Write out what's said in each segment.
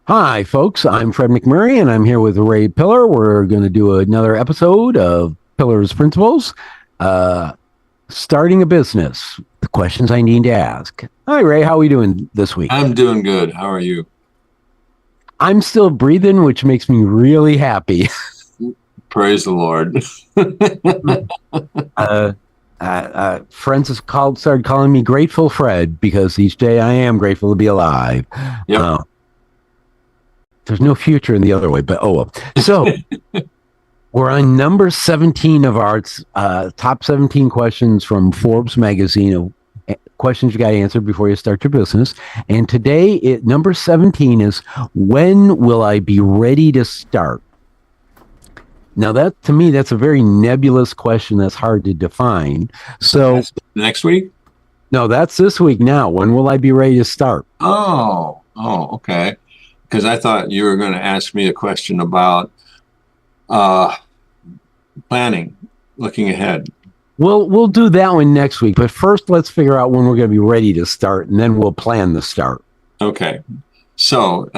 Hi, folks. I'm Fred McMurray, and I'm here with Ray Pillar. We're going to do another episode of Pillar's Principles. Starting a business, the questions I need to ask. Hi, Ray. How are we doing this week? I'm doing good. How are you? I'm still breathing, which makes me really happy. Praise the Lord. Friends have started calling me Grateful Fred because each day I am grateful to be alive. Yep. There's no future in the other way, but oh well. So we're on number 17 of our top 17 questions from Forbes magazine of questions you got to answer before you start your business. And today, number 17 is, when will I be ready to start? Now, that to me, that's a very nebulous question that's hard to define. So next week? No, that's this week now. When will I be ready to start? Oh, okay. Because I thought you were going to ask me a question about planning, looking ahead. We'll do that one next week. But first, let's figure out when we're going to be ready to start, and then we'll plan the start. Okay. So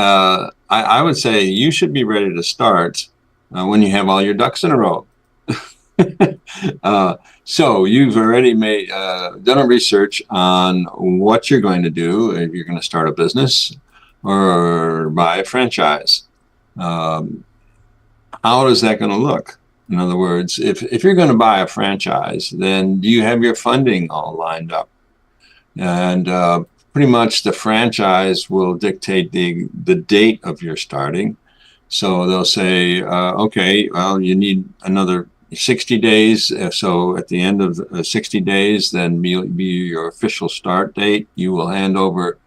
I would say you should be ready to start when you have all your ducks in a row. So you've already done a research on what you're going to do if you're going to start a business or buy a franchise. How is that going to look? In other words, if you're going to buy a franchise, then do you have your funding all lined up? And pretty much the franchise will dictate the date of your starting. So they'll say, okay, well, you need another 60 days. So at the end of the 60 days, then be your official start date. You will hand over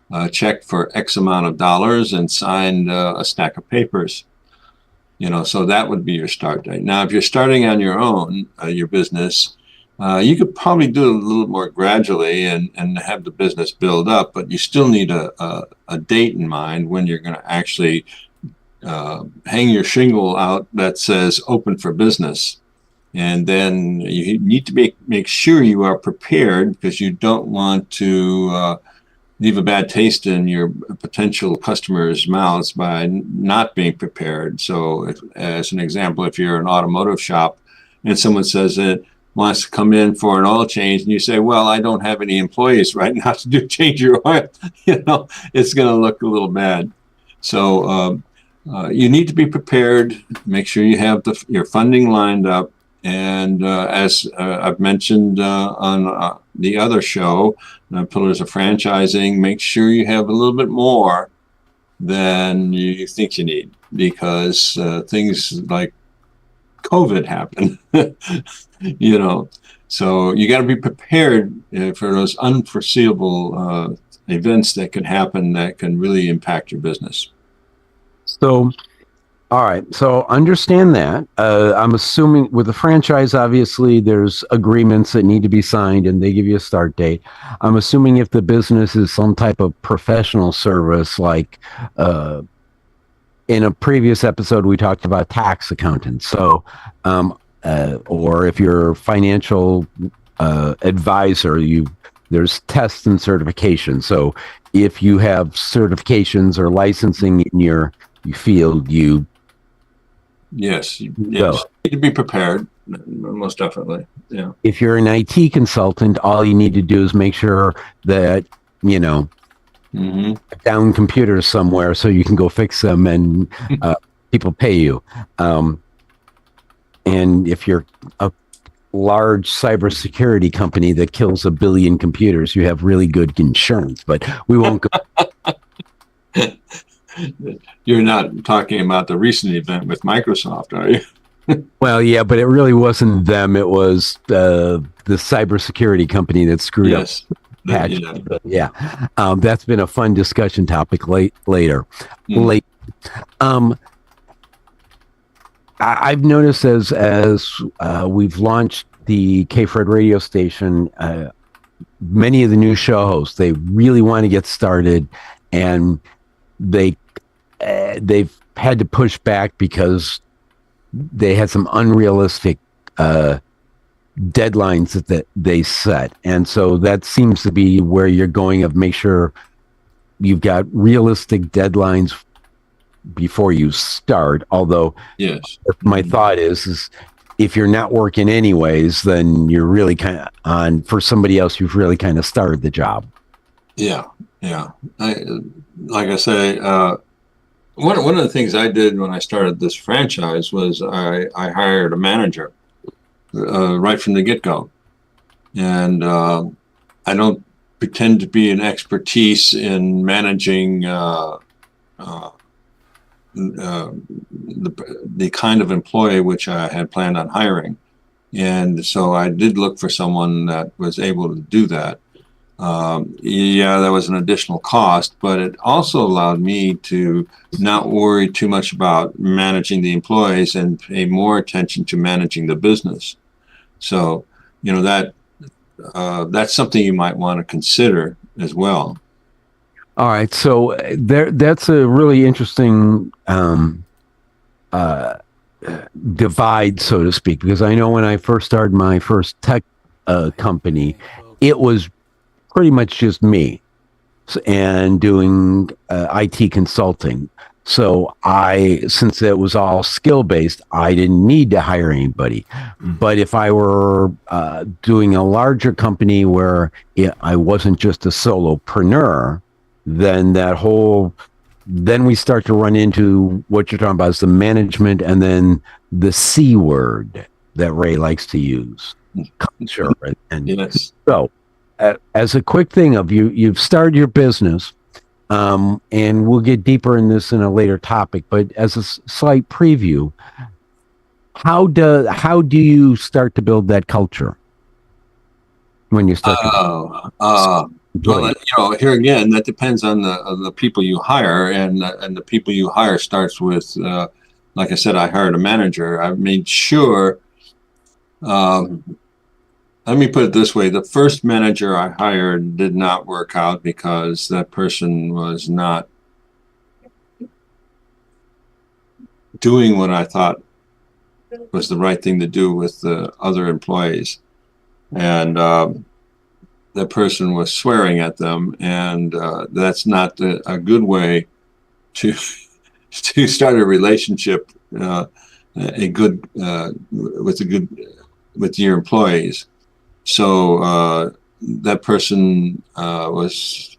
a check for X amount of dollars and sign a stack of papers. So that would be your start date. Now, if you're starting on your own, your business, you could probably do it a little more gradually and have the business build up, but you still need a date in mind when you're going to actually hang your shingle out that says open for business. And then you need to make sure you are prepared, because you don't want to leave a bad taste in your potential customers' mouths by not being prepared. So as an example, if you're an automotive shop and someone says that wants to come in for an oil change, and you say, well, I don't have any employees right now to change your oil, it's going to look a little bad. So you need to be prepared, make sure you have your funding lined up. And as I've mentioned on the other show, Pillars of Franchising, make sure you have a little bit more than you think you need, because things like COVID happen, So you got to be prepared for those unforeseeable events that can happen that can really impact your business. So, all right. So understand that. I'm assuming with the franchise, obviously, there's agreements that need to be signed and they give you a start date. I'm assuming if the business is some type of professional service, like in a previous episode, we talked about tax accountants. So, or if you're a financial advisor, there's tests and certifications. So if you have certifications or licensing in your field, Yes, you need to be prepared, most definitely. Yeah. If you're an IT consultant, all you need to do is make sure that, down computers somewhere so you can go fix them and people pay you. And if you're a large cybersecurity company that kills 1 billion computers, you have really good insurance, but we won't go. You're not talking about the recent event with Microsoft, are you? Well, yeah, but it really wasn't them. It was the cybersecurity company that screwed up. Yeah. That's been a fun discussion topic later. I've noticed as we've launched the KPHRED radio station, many of the new show hosts, they really want to get started, and they've had to push back because they had some unrealistic deadlines that they set. And so that seems to be where you're going, of make sure you've got realistic deadlines before you start. Although Yes. my thought is if you're not working anyways, then you're really kind of on for somebody else. You've really kind of started the job. Yeah. Yeah. Like I say, one of the things I did when I started this franchise was I hired a manager right from the get-go. And I don't pretend to be an expertise in managing the kind of employee which I had planned on hiring. And so I did look for someone that was able to do that. Yeah, that was an additional cost, but it also allowed me to not worry too much about managing the employees and pay more attention to managing the business. So, that's something you might want to consider as well. All right, so that's a really interesting divide, so to speak, because I know when I first started my first tech company, it was pretty much just me and doing IT consulting. So since it was all skill based, I didn't need to hire anybody. But if I were doing a larger company where I wasn't just a solopreneur, then then we start to run into what you're talking about is the management and then the C word that Ray likes to use, culture. And Yes. so as a quick thing of you've started your business, and we'll get deeper in this in a later topic, but as a slight preview, how do you start to build that culture when you start Well, here again, that depends on the people you hire, and the people you hire starts with, like I said, I hired a manager. I made sure. Let me put it this way: the first manager I hired did not work out because that person was not doing what I thought was the right thing to do with the other employees, and that person was swearing at them, and that's not a good way to to start a relationship, with your employees. So that person was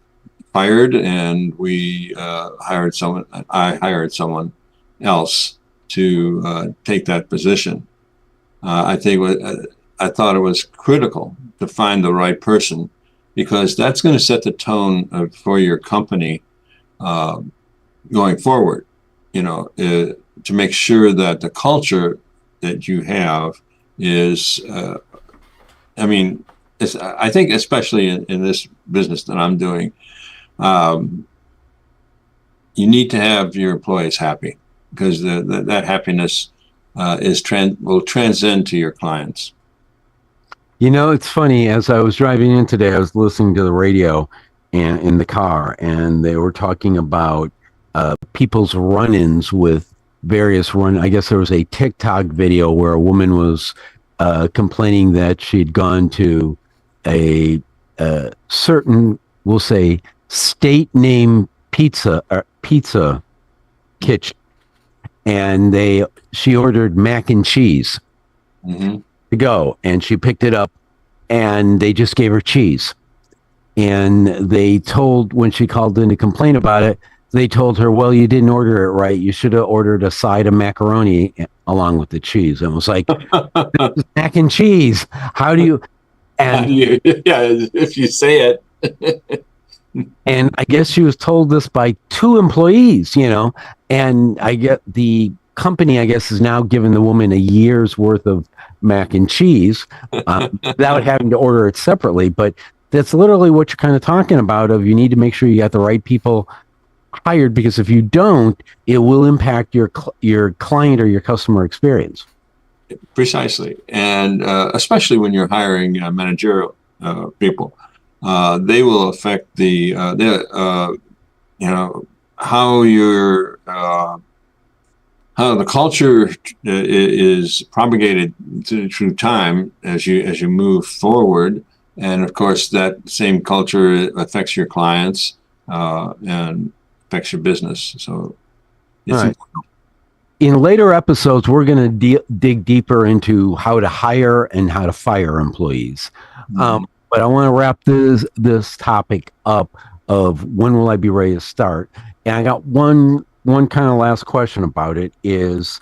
fired, and we hired someone. I hired someone else to take that position. I thought it was critical to find the right person, because that's going to set the tone for your company going forward. To make sure that the culture that you have is, I think especially in this business that I'm doing, you need to have your employees happy, because that happiness will transcend to your clients. It's funny, as I was driving in today, I was listening to the radio and in the car, and they were talking about people's run-ins with various I guess there was a TikTok video where a woman was complaining that she'd gone to a certain, we'll say, state name pizza kitchen, and she ordered mac and cheese to go, and she picked it up, and they just gave her cheese. And when she called in to complain about it, they told her, well, you didn't order it right. You should have ordered a side of macaroni along with the cheese. And it was like, mac and cheese. How do you? And yeah, if you say it. And I guess she was told this by two employees, and I get the company, I guess, is now giving the woman a year's worth of mac and cheese without having to order it separately. But that's literally what you're kind of talking about, you need to make sure you got the right people hired, because if you don't, it will impact your client or your customer experience. Precisely. And especially when you're hiring managerial people, they will affect how the culture is propagated through time as you move forward. And of course, that same culture affects your clients and affects your business. So All right. In later episodes, we're going to dig deeper into how to hire and how to fire employees. But I want to wrap this topic up of when will I be ready to start? And I got one kind of last question about it is,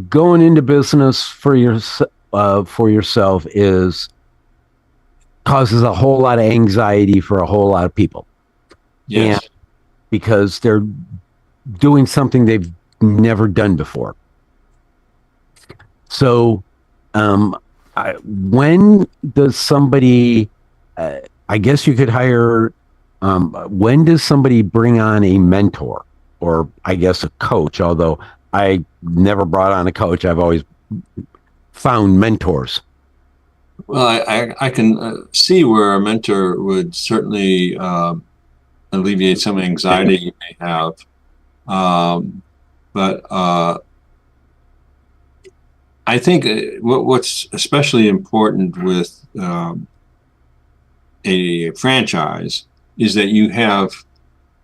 going into business for yourself is causes a whole lot of anxiety for a whole lot of people. Yes. And because they're doing something they've never done before. So, when does somebody, I guess you could hire, when does somebody bring on a mentor or I guess a coach? Although I never brought on a coach. I've always found mentors. Well, I can see where a mentor would certainly alleviate some anxiety you may have. But I think what's especially important with a franchise is that you have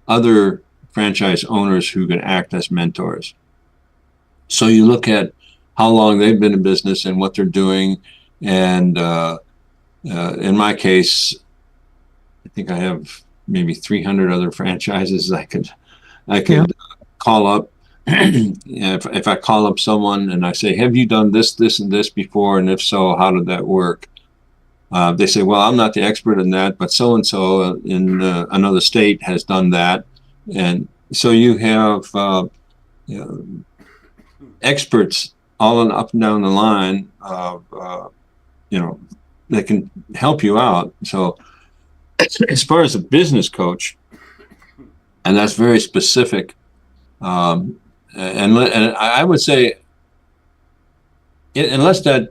other franchise owners who can act as mentors. So you look at how long they've been in business and what they're doing. And in my case, I think I have maybe 300 other franchises I could call up. If I call up someone and I say, have you done this, this, and this before? And if so, how did that work? They say, well, I'm not the expert in that, but so-and-so in another state has done that. And so you have experts all up and down the line of, that can help you out. So as far as a business coach, and that's very specific, and I would say, unless that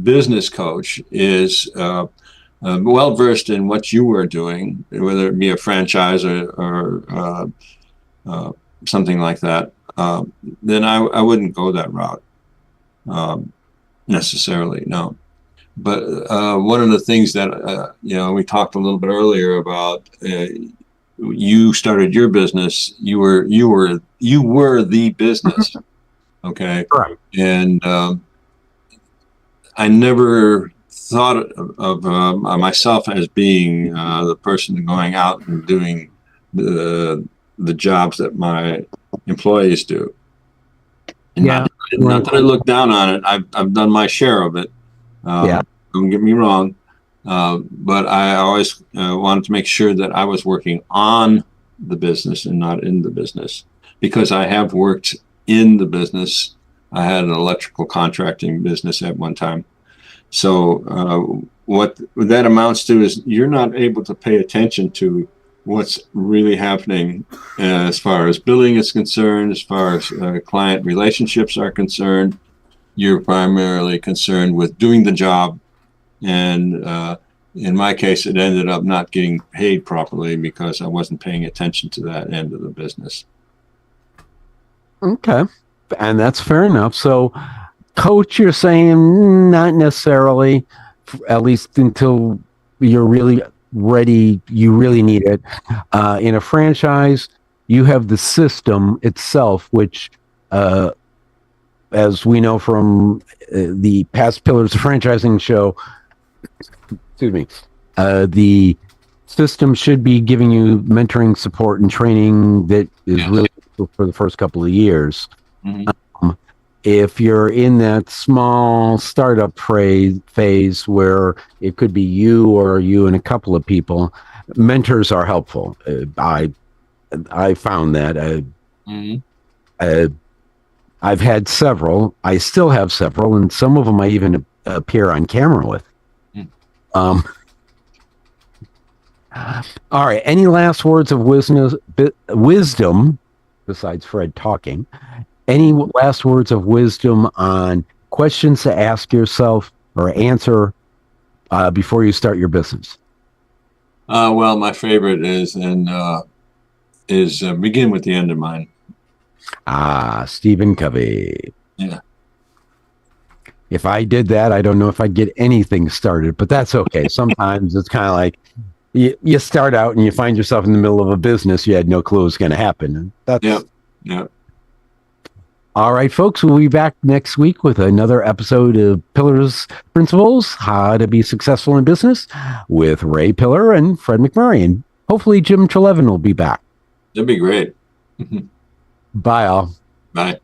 business coach is well versed in what you were doing, whether it be a franchise or something like that, then I wouldn't go that route necessarily. No. But one of the things that we talked a little bit earlier about, you started your business. You were the business, okay? Right. And I never thought of myself as being the person going out and doing the jobs that my employees do. And not that I look down on it. I've done my share of it. Don't get me wrong. But I always wanted to make sure that I was working on the business and not in the business, because I have worked in the business. I had an electrical contracting business at one time. So what that amounts to is you're not able to pay attention to what's really happening as far as billing is concerned, as far as client relationships are concerned. You're primarily concerned with doing the job. And in my case, it ended up not getting paid properly because I wasn't paying attention to that end of the business. Okay. And that's fair enough. So, coach, you're saying not necessarily, at least until you're really ready, you really need it. In a franchise, you have the system itself, which, as we know from the past Pillars of Franchising show, excuse me, the system should be giving you mentoring, support, and training that is really for the first couple of years. Mm-hmm. If you're in that small startup phase where it could be you or you and a couple of people, mentors are helpful. I found that. I've had several. I still have several, and some of them I even appear on camera with. All right. Any last words of wisdom besides Fred talking? Any last words of wisdom on questions to ask yourself or answer before you start your business? Well, my favorite is begin with the end in mind. Stephen Covey. Yeah. If I did that, I don't know if I'd get anything started, but that's okay. Sometimes it's kind of like, you start out and you find yourself in the middle of a business you had no clue was going to happen. And that's Yeah. all right, folks. We'll be back next week with another episode of Pillar's Principles: How to Be Successful in Business with Ray Pillar and Fred McMurray. And hopefully Jim Trelevin will be back. That'd be great. Bye, all. Bye.